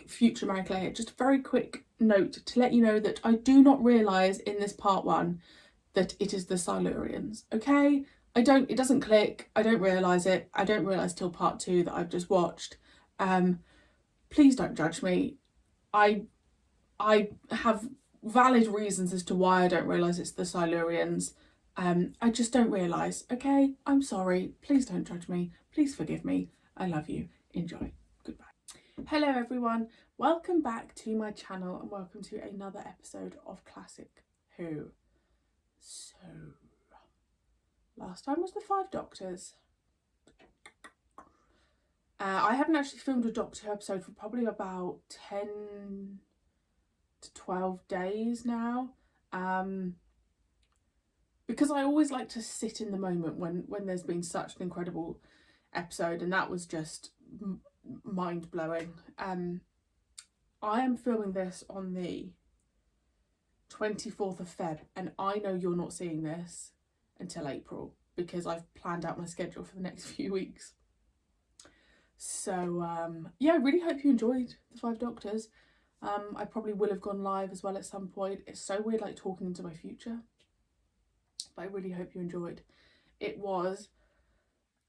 future Marie-Clare, just a very quick note to let you know that I do not realise in this part 1 that it is the Silurians, okay? It doesn't click, I don't realise it, I don't realise till part 2 that I've just watched. Please don't judge me. I have valid reasons as to why I don't realise it's the Silurians. I just don't realise, okay? I'm sorry, please don't judge me, please forgive me, I love you, enjoy, goodbye. Hello everyone, welcome back to my channel and welcome to another episode of Classic Who. So, last time was the 5 Doctors. I haven't actually filmed a Doctor Who episode for probably about 10 to 12 days now, because I always like to sit in the moment when there's been such an incredible episode, and that was just mind-blowing. I am filming this on the 24th of Feb, and I know you're not seeing this until April because I've planned out my schedule for the next few weeks. So yeah, I really hope you enjoyed the 5 Doctors. I probably will have gone live as well at some point. It's so weird like talking into my future, but I really hope you enjoyed. It was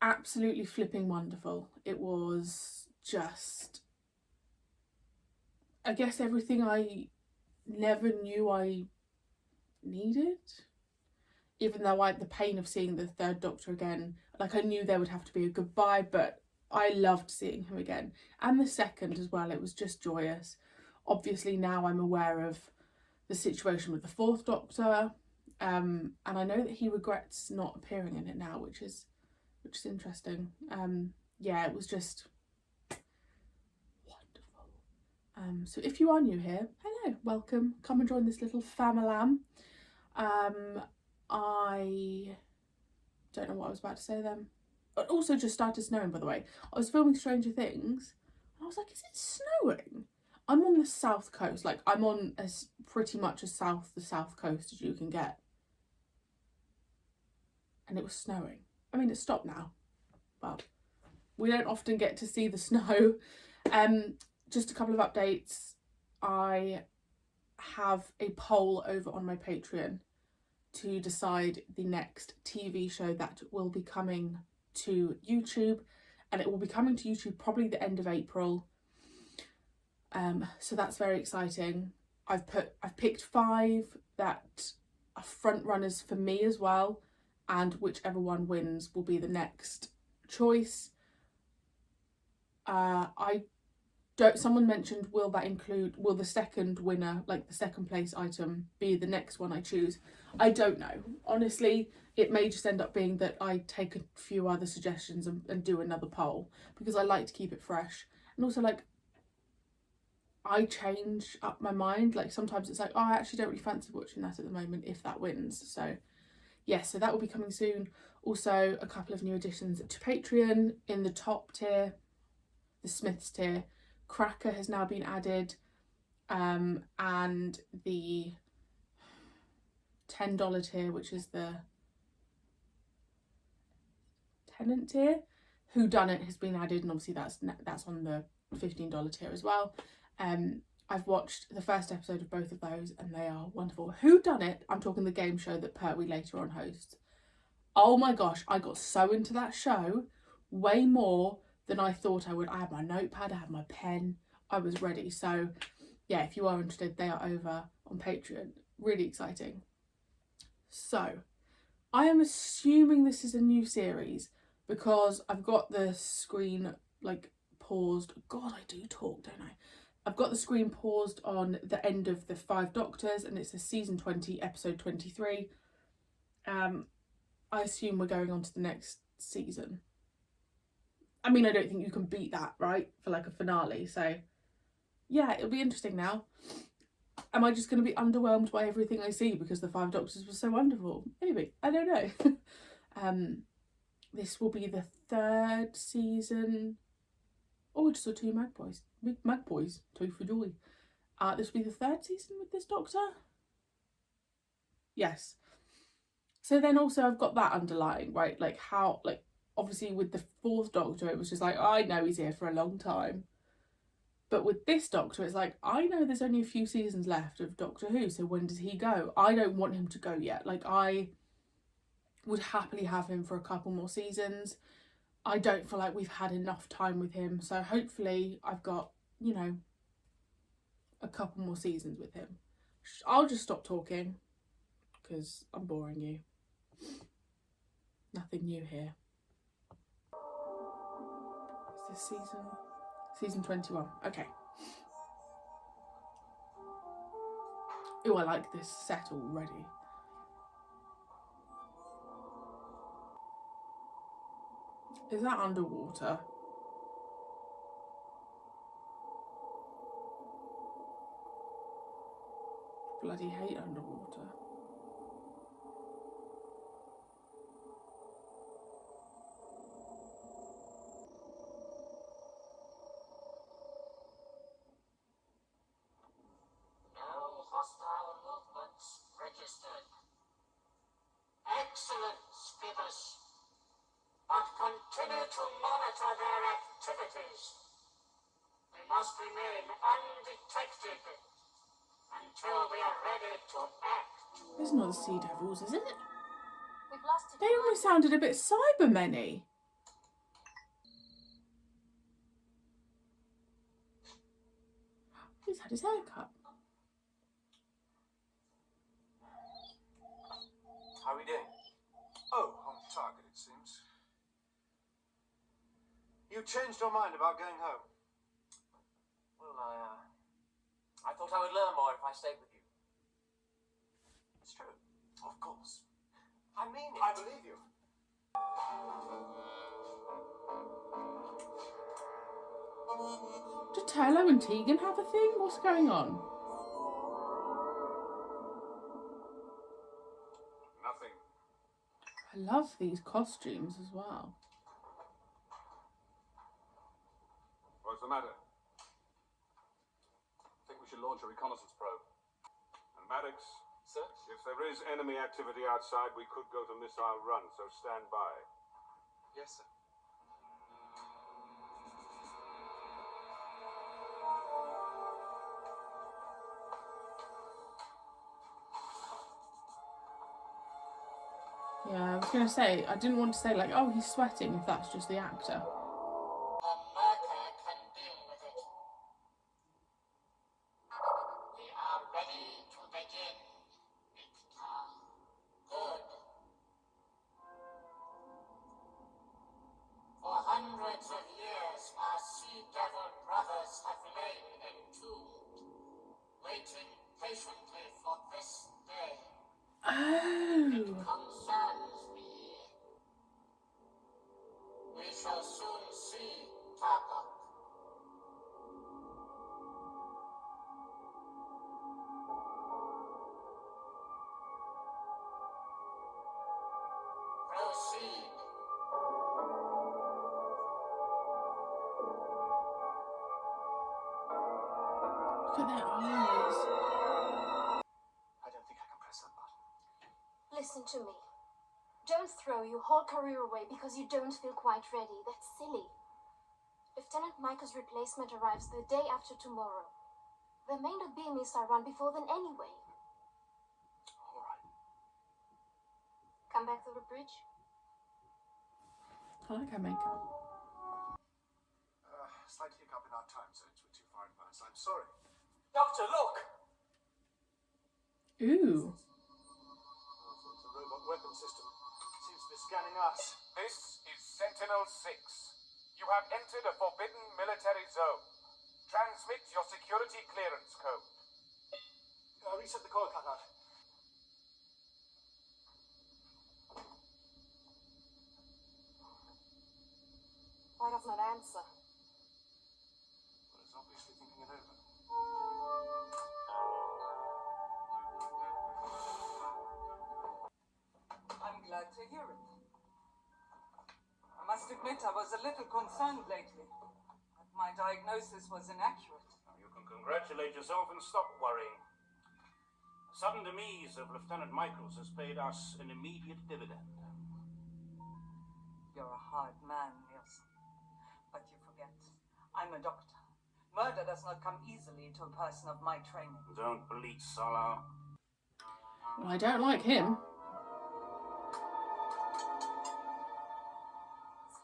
absolutely flipping wonderful. It was just, I guess, everything I never knew I needed. Even though the pain of seeing the 3rd Doctor again, like I knew there would have to be a goodbye, but I loved seeing him again. And the 2nd as well, it was just joyous. Obviously now I'm aware of the situation with the 4th Doctor, and I know that he regrets not appearing in it now, which is interesting. Yeah, it was just wonderful. So if you are new here, hello, welcome. Come and join this little family. I don't know what I was about to say then. It also just started snowing, by the way. I was filming Stranger Things and I was like, is it snowing? I'm on the south coast, like I'm on pretty much the south coast as you can get. And it was snowing. I mean, it's stopped now, but we don't often get to see the snow. Just a couple of updates. I have a poll over on my Patreon to decide the next TV show that will be coming to YouTube, and it will be coming to YouTube probably the end of April. So that's very exciting. I've picked 5 that are front runners for me as well, and whichever one wins will be the next choice. Someone mentioned, will the 2nd winner, like the 2nd place item, be the next one I choose? I don't know. Honestly, it may just end up being that I take a few other suggestions and do another poll, because I like to keep it fresh. And also, like, I change up my mind. Like sometimes it's like, oh, I actually don't really fancy watching that at the moment if that wins. So yeah, so that will be coming soon. Also, a couple of new additions to Patreon. In the top tier, the Smiths tier, Cracker has now been added, and the $10 tier, which is the Tenant tier, Who Done It, has been added, and obviously that's on the $15 tier as well. I've watched the first episode of both of those and they are wonderful. Who Done It, I'm talking the game show that Pertwee later on hosts. Oh my gosh, I got so into that show, way more than I thought I would. I had my notepad, I had my pen, I was ready. So yeah, if you are interested, they are over on Patreon. Really exciting. So I am assuming this is a new series because I've got the screen like paused. God, I do talk, don't I? I've got the screen paused on the end of the 5 Doctors, and it's a season 20, episode 23. I assume we're going on to the next season. I mean, I don't think you can beat that, right? For like a finale. So yeah, it'll be interesting now. Am I just going to be underwhelmed by everything I see because the 5 Doctors was so wonderful? Maybe. I don't know. This will be the 3rd season. Oh, I just saw 2 magpies. Big magpies. 2 for joy. This will be the 3rd season with this Doctor? Yes. So then also I've got that underlying, right? Like how, like obviously with the 4th Doctor, it was just like, oh, I know he's here for a long time. But with this Doctor, it's like, I know there's only a few seasons left of Doctor Who, so when does he go? I don't want him to go yet. Like, I would happily have him for a couple more seasons. I don't feel like we've had enough time with him, so hopefully I've got, you know, a couple more seasons with him. I'll just stop talking, because I'm boring you. Nothing new here. Is this season 21? Okay. Oh, I like this set already. Is that underwater? Bloody hate underwater. No hostile movements registered. Excellent, Skippers. But continue to monitor their activities. We must remain undetected until we are ready to act. There's not the Sea Devils, is it? We've lost it. They almost sounded a bit Cybermen-y. He's had his hair cut. How are we doing? Oh, on target, it seems. You changed your mind about going home? Well, I thought I would learn more if I stayed with you. It's true. Of course. I mean it. I believe you. Do Turlo and Tegan have a thing? What's going on? Nothing. I love these costumes as well. What's the matter? I think we should launch a reconnaissance probe. And Maddox, Sir? if there is enemy activity outside, we could go to missile run, so stand by. Yes, sir. Yeah, I was going to say, I didn't want to say like, oh, he's sweating if that's just the actor. The Marie-Clare can deal with it. We are ready to begin, Victor. Good. For hundreds of years, our Sea Devil brothers have lain entombed, waiting patiently for this day. It Oh. concerns me. We shall soon see, Tarkok. Proceed. Look at their eyes. I don't think I can press that button. Listen to me. Don't throw your whole career away because you don't feel quite ready. That's silly. Lieutenant Michael's replacement arrives the day after tomorrow. There may not be a missile run before then anyway. All right. Come back to the bridge. I like her makeup. Slight hiccup in our time zones. We're too far advanced. I'm sorry. Doctor, look! Ooh. It's a robot weapon system. Seems to be scanning us. This is Sentinel-6. You have entered a forbidden military zone. Transmit your security clearance code. Reset the coil cutout. Why doesn't it answer? Well, it's obviously thinking it over. I'm glad to hear it. I must admit I was a little concerned lately that my diagnosis was inaccurate. You can congratulate yourself and stop worrying. The sudden demise of Lieutenant Michaels has paid us an immediate dividend. You're a hard man, Nielsen. But you forget, I'm a doctor. Murder does not come easily to a person of my training. Don't bleat, Solo. Well, I don't like him.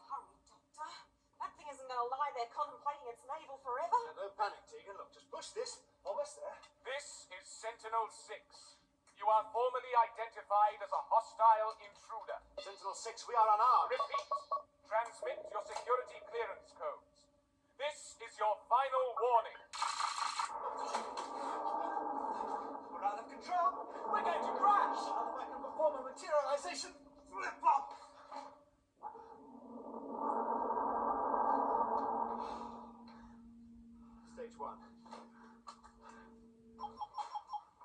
Hurry, Doctor. That thing isn't going to lie there contemplating its navel forever. Now, don't panic, Tegan. Look, just push this. Almost there. This is Sentinel 6. You are formally identified as a hostile intruder. Sentinel 6, we are unarmed. Repeat. Transmit your security clearance codes. This is your final warning. We're out of control. We're going to crash. Now I can perform a materialization. Flip-flop. Stage 1.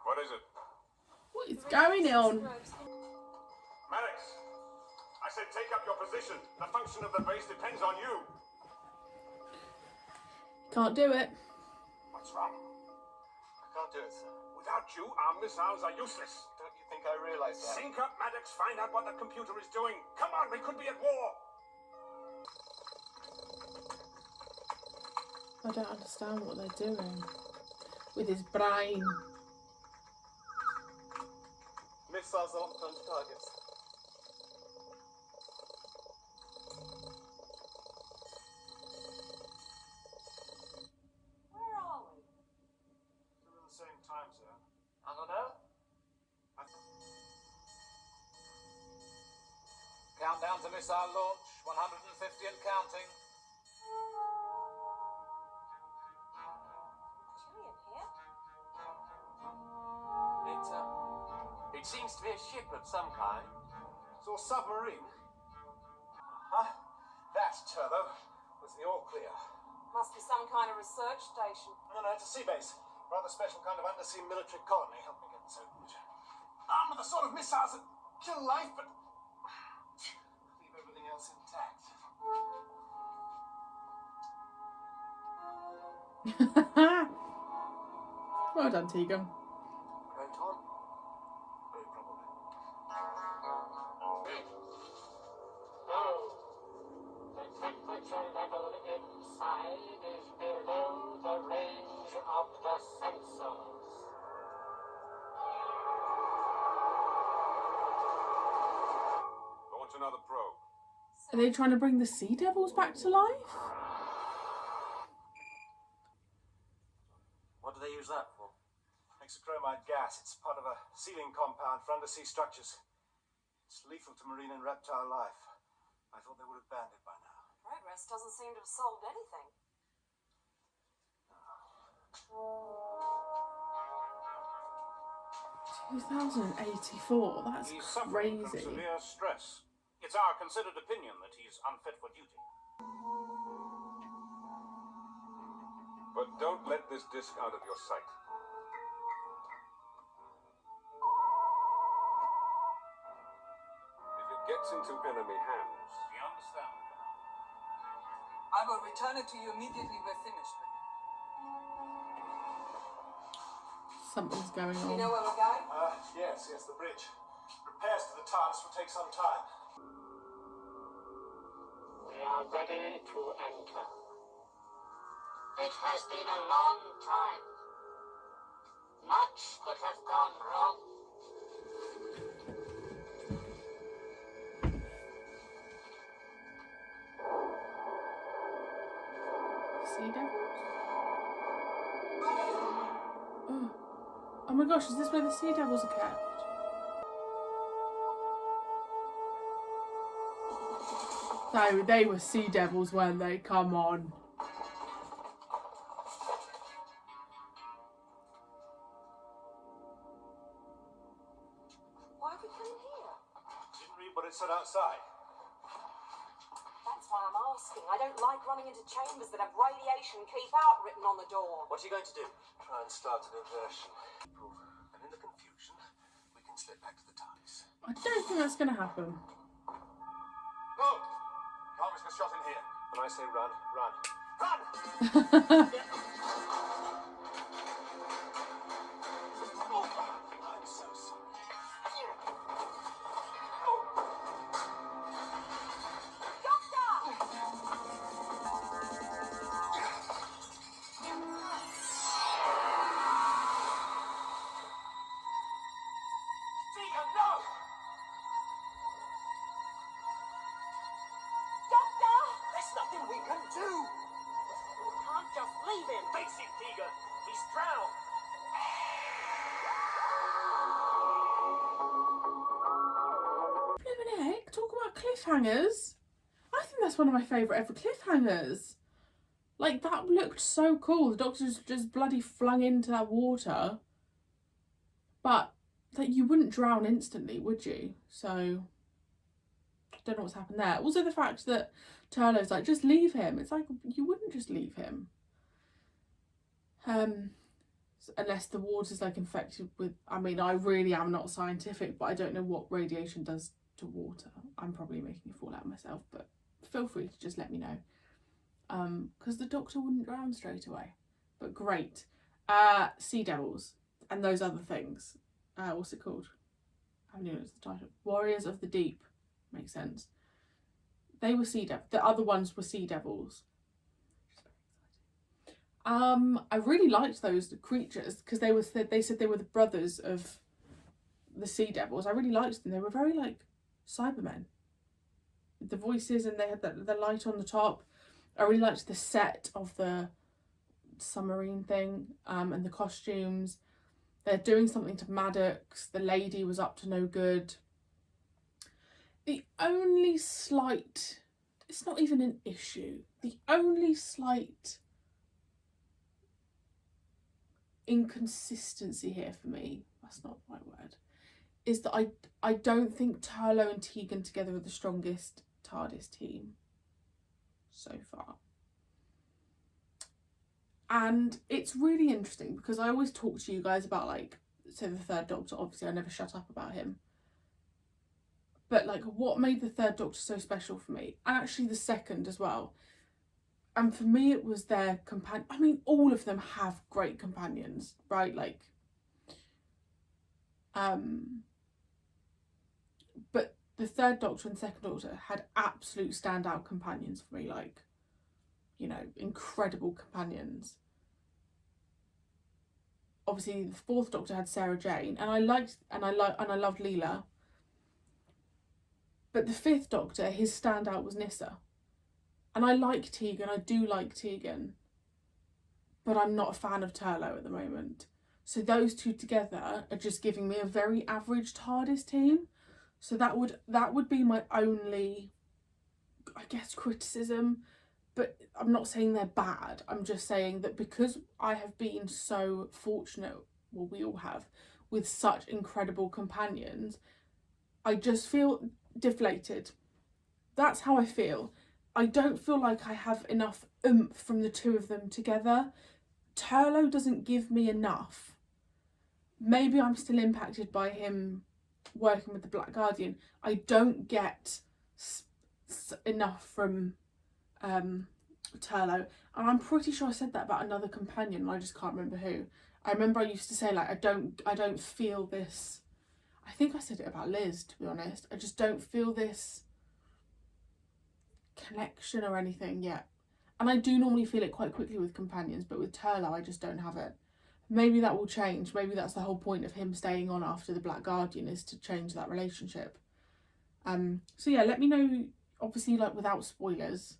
What is it? What is going on? Maddox, I said take up your position. The function of the base depends on you. Can't do it. What's wrong? I can't do it, sir. Without you, our missiles are useless. Don't you think I realize that? Sync up, Maddox. Find out what the computer is doing. Come on, we could be at war. I don't understand what they're doing with his brain. Missiles locked on targets. Where are we? Still in the same time zone. I don't know. Countdown to missile launch, 150 and counting. Chilly in here. It seems to be a ship of some kind. It's all submarine. Huh? That's turbo. Was the all clear? Must be some kind of research station. No, it's a sea base. Rather special kind of undersea military colony. Help me get this opened. Armed with the sort of missiles that kill life, but leave everything else intact. Well done, Tegan. Proton? Very probably. The temperature level inside is below the range of the sensors. Launch another probe. Are they trying to bring the Sea Devils back to life? What do they use that for? Hexachromide gas. It's part of a sealing compound for undersea structures. It's lethal to marine and reptile life. I thought they would have banned it by now. Progress doesn't seem to have solved anything. 2084. That's He's suffering from crazy. severe stress. It's our considered opinion that he's unfit for duty. But don't let this disc out of your sight. If it gets into enemy hands, We understand, Commander. I will return it to you immediately we're finished with it. Something's going Do you know on. where we're going? Yes, the bridge. Repairs to the TARDIS will take some time. We are ready to enter. It has been a long time. Much could have gone wrong. Sea Devils? Oh. Oh my gosh, is this where the Sea Devils are kept? No, they were Sea Devils, weren't they? Come on. Why have we come in here? Didn't read what it said outside. That's why I'm asking. I don't like running into chambers that have radiation keep out written on the door. What are you going to do? Try and start an inversion. And in the confusion, we can slip back to the TARDIS. I don't think that's going to happen. No! Can't risk a shot in here. When I say run, run. Run! Oh, I'm so sorry. Doctor! Leave him! Face it, Tegan! He's drowned! Flippin' heck, talk about cliffhangers. I think that's one of my favourite ever cliffhangers. Like, that looked so cool. The Doctor's just bloody flung into that water. But, like, you wouldn't drown instantly, would you? So, don't know what's happened there. Also, the fact that Turlough's like, just leave him. It's like, you wouldn't just leave him. Unless the water's, like, infected with... I mean, I really am not scientific, but I don't know what radiation does to water. I'm probably making a fool out of myself, but feel free to just let me know. Because the Doctor wouldn't drown straight away. But great. Sea Devils and those other things. What's it called? I haven't even noticed the title. Warriors of the Deep. Makes sense. They were Sea Devils. The other ones were Sea Devils. I really liked those creatures because they said they were the brothers of the Sea Devils. I really liked them. They were very like Cybermen. The voices, and they had the light on the top. I really liked the set of the submarine thing, and the costumes. They're doing something to Maddox. The lady was up to no good. The only slight, it's not even an issue, the only slight inconsistency here for me, that's not the right word, is that I don't think Turlough and Tegan together are the strongest TARDIS team so far. And it's really interesting because I always talk to you guys about, like, say the third Doctor, obviously I never shut up about him. But, like, what made the third Doctor so special for me, and actually the second as well, and for me it was their companion. I mean, all of them have great companions, right? Like, but the third Doctor and second Doctor had absolute standout companions for me, like, you know, incredible companions. Obviously the fourth Doctor had Sarah Jane, and I loved Leela. But the fifth Doctor, his standout was Nyssa. And I like Tegan, I do like Tegan. But I'm not a fan of Turlough at the moment. So those two together are just giving me a very average TARDIS team. So that would be my only, I guess, criticism. But I'm not saying they're bad. I'm just saying that because I have been so fortunate, well, we all have, with such incredible companions, I just feel deflated. That's how I feel. I don't feel like I have enough oomph from the two of them together. Turlough doesn't give me enough. Maybe I'm still impacted by him working with the Black Guardian. I don't get enough from Turlough, and I'm pretty sure I said that about another companion, and I just can't remember who. I remember I used to say, like, I don't feel this. I think I said it about Liz, to be honest. I just don't feel this connection or anything yet. And I do normally feel it quite quickly with companions, but with Turlough I just don't have it. Maybe that will change. Maybe that's the whole point of him staying on after the Black Guardian, is to change that relationship. So yeah, let me know, obviously, like, without spoilers.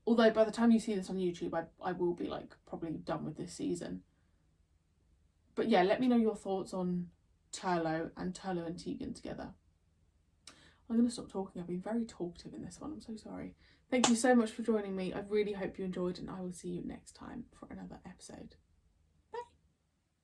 Although by the time you see this on YouTube, I will be, like, probably done with this season. But yeah, let me know your thoughts on Turlough and Tegan together. I'm going to stop talking. I've been very talkative in this one. I'm so sorry. Thank you so much for joining me. I really hope you enjoyed, and I will see you next time for another episode.